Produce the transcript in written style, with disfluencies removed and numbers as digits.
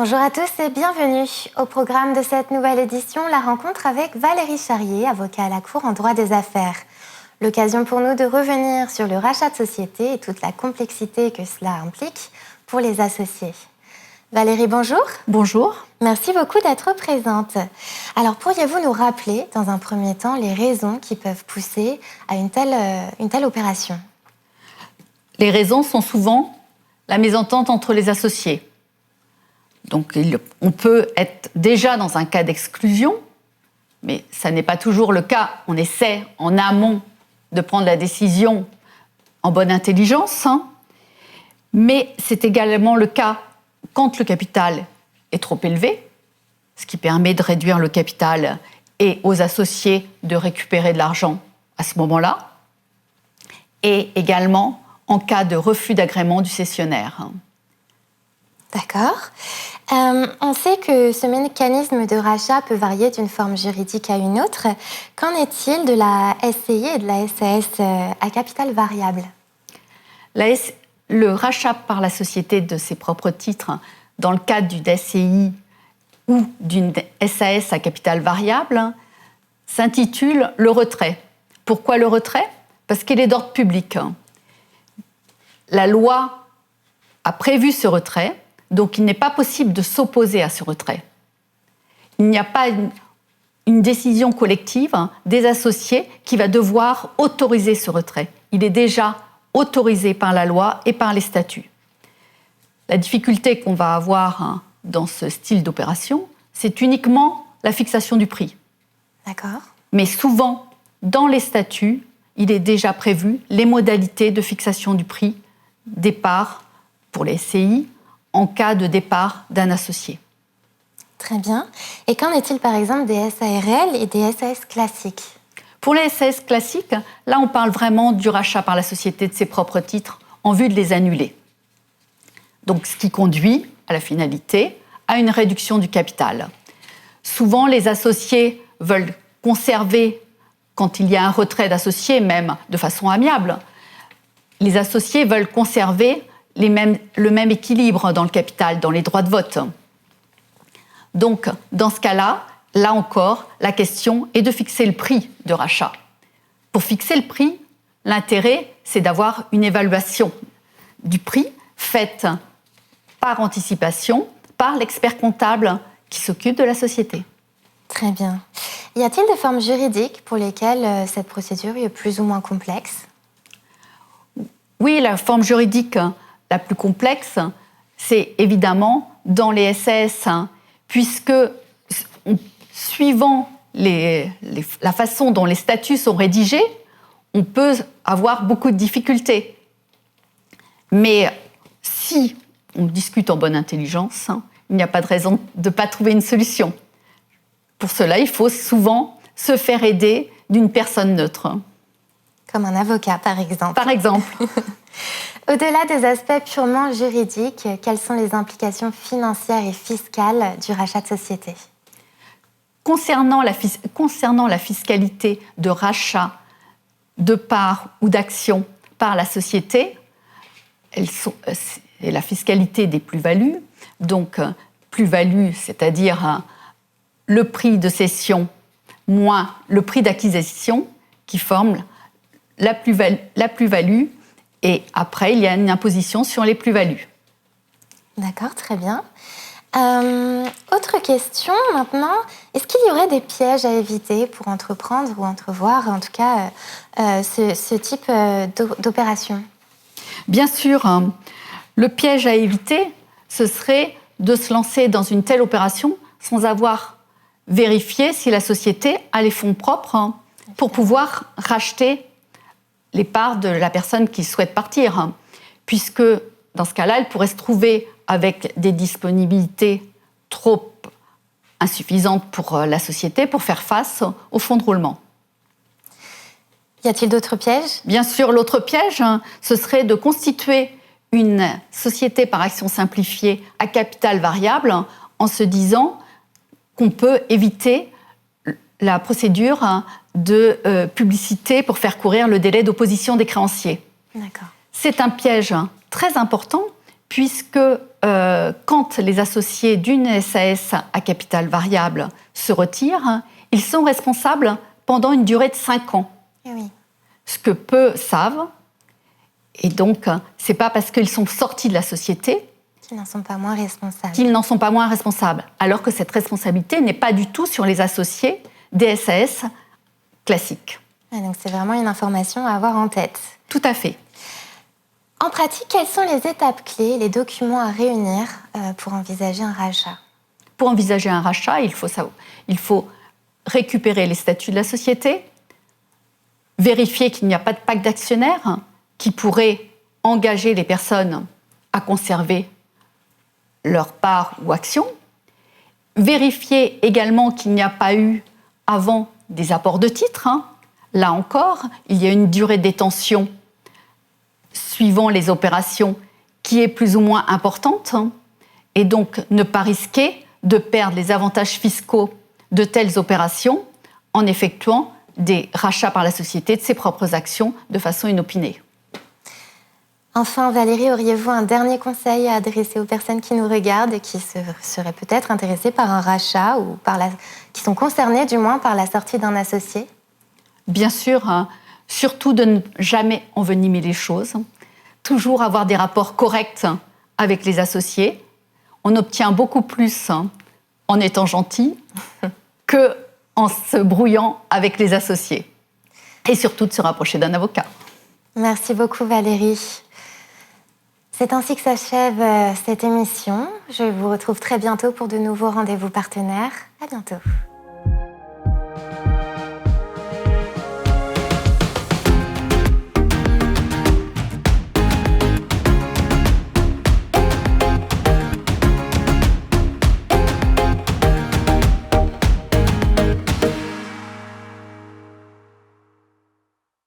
Bonjour à tous et bienvenue. Au programme de cette nouvelle édition, la rencontre avec Valérie Charrier, avocat à la Cour en droit des affaires. L'occasion pour nous de revenir sur le rachat de société et toute la complexité que cela implique pour les associés. Valérie, bonjour. Bonjour. Merci beaucoup d'être présente. Alors, pourriez-vous nous rappeler, dans un premier temps, les raisons qui peuvent pousser à une telle opération ? Les raisons sont souvent la mésentente entre les associés. Donc, on peut être déjà dans un cas d'exclusion, mais ça n'est pas toujours le cas. On essaie, en amont, de prendre la décision en bonne intelligence, mais c'est également le cas quand le capital est trop élevé, ce qui permet de réduire le capital et aux associés de récupérer de l'argent à ce moment-là, et également en cas de refus d'agrément du cessionnaire. D'accord. On sait que ce mécanisme de rachat peut varier d'une forme juridique à une autre. Qu'en est-il de la SCI et de la SAS à capital variable ? Le rachat par la société de ses propres titres dans le cadre d'une SCI ou d'une SAS à capital variable s'intitule le retrait. Pourquoi le retrait ? Parce qu'il est d'ordre public. La loi a prévu ce retrait, donc il n'est pas possible de s'opposer à ce retrait. Il n'y a pas une décision collective des associés qui va devoir autoriser ce retrait. Il est déjà autorisé par la loi et par les statuts. La difficulté qu'on va avoir dans ce style d'opération, c'est uniquement la fixation du prix. D'accord. Mais souvent, dans les statuts, il est déjà prévu les modalités de fixation du prix départ pour les SCI en cas de départ d'un associé. Très bien. Et qu'en est-il par exemple des SARL et des SAS classiques ? Pour les SAS classiques, là on parle vraiment du rachat par la société de ses propres titres en vue de les annuler. Donc ce qui conduit à la finalité, à une réduction du capital. Souvent les associés veulent conserver, quand il y a un retrait d'associés, même de façon amiable, les associés veulent conserver le même équilibre dans le capital, dans les droits de vote. Donc, dans ce cas-là, là encore, la question est de fixer le prix de rachat. Pour fixer le prix, l'intérêt, c'est d'avoir une évaluation du prix faite par anticipation, par l'expert comptable qui s'occupe de la société. Très bien. Y a-t-il des formes juridiques pour lesquelles cette procédure est plus ou moins complexe ? Oui, la forme juridique la plus complexe, c'est évidemment dans les SAS, puisque suivant la façon dont les statuts sont rédigés, on peut avoir beaucoup de difficultés. Mais si on discute en bonne intelligence, il n'y a pas de raison de ne pas trouver une solution. Pour cela, il faut souvent se faire aider d'une personne neutre. Comme un avocat, par exemple. Par exemple. Au-delà des aspects purement juridiques, quelles sont les implications financières et fiscales du rachat de société ? Concernant la fiscalité de rachat de parts ou d'actions par la société, c'est la fiscalité des plus-values. Donc, plus-value, c'est-à-dire le prix de cession moins le prix d'acquisition qui forment la plus-value. Et après, il y a une imposition sur les plus-values. D'accord, très bien. Autre question maintenant, est-ce qu'il y aurait des pièges à éviter pour entreprendre ou entrevoir, en tout cas, ce type d'opération ? Bien sûr, le piège à éviter, ce serait de se lancer dans une telle opération sans avoir vérifié si la société a les fonds propres pour pouvoir racheter les parts de la personne qui souhaite partir, puisque dans ce cas-là, elle pourrait se trouver avec des disponibilités trop insuffisantes pour la société pour faire face au fonds de roulement. Y a-t-il d'autres pièges ? Bien sûr, l'autre piège, ce serait de constituer une société par action simplifiée à capital variable en se disant qu'on peut éviter la procédure de publicité pour faire courir le délai d'opposition des créanciers. D'accord. C'est un piège très important puisque quand les associés d'une SAS à capital variable se retirent, ils sont responsables pendant une durée de 5 ans. Oui. Ce que peu savent. Et donc, ce n'est pas parce qu'ils sont sortis de la société Qu'ils n'en sont pas moins responsables. qu'ils n'en sont pas moins responsables. Alors que cette responsabilité n'est pas du tout sur les associés des SAS classiques. Ah, donc c'est vraiment une information à avoir en tête. Tout à fait. En pratique, quelles sont les étapes clés, les documents à réunir pour envisager un rachat? Pour envisager un rachat, il faut récupérer les statuts de la société, vérifier qu'il n'y a pas de pacte d'actionnaires qui pourrait engager les personnes à conserver leur part ou action, vérifier également qu'il n'y a pas eu avant des apports de titres. Là encore, il y a une durée de détention suivant les opérations qui est plus ou moins importante, et donc ne pas risquer de perdre les avantages fiscaux de telles opérations en effectuant des rachats par la société de ses propres actions de façon inopinée. Enfin, Valérie, auriez-vous un dernier conseil à adresser aux personnes qui nous regardent et qui seraient peut-être intéressées par un rachat ou qui sont concernées du moins par la sortie d'un associé? Bien sûr, surtout de ne jamais envenimer les choses, toujours avoir des rapports corrects avec les associés. On obtient beaucoup plus en étant gentil qu'en se brouillant avec les associés. Et surtout de se rapprocher d'un avocat. Merci beaucoup Valérie. C'est ainsi que s'achève cette émission. Je vous retrouve très bientôt pour de nouveaux rendez-vous partenaires. À bientôt.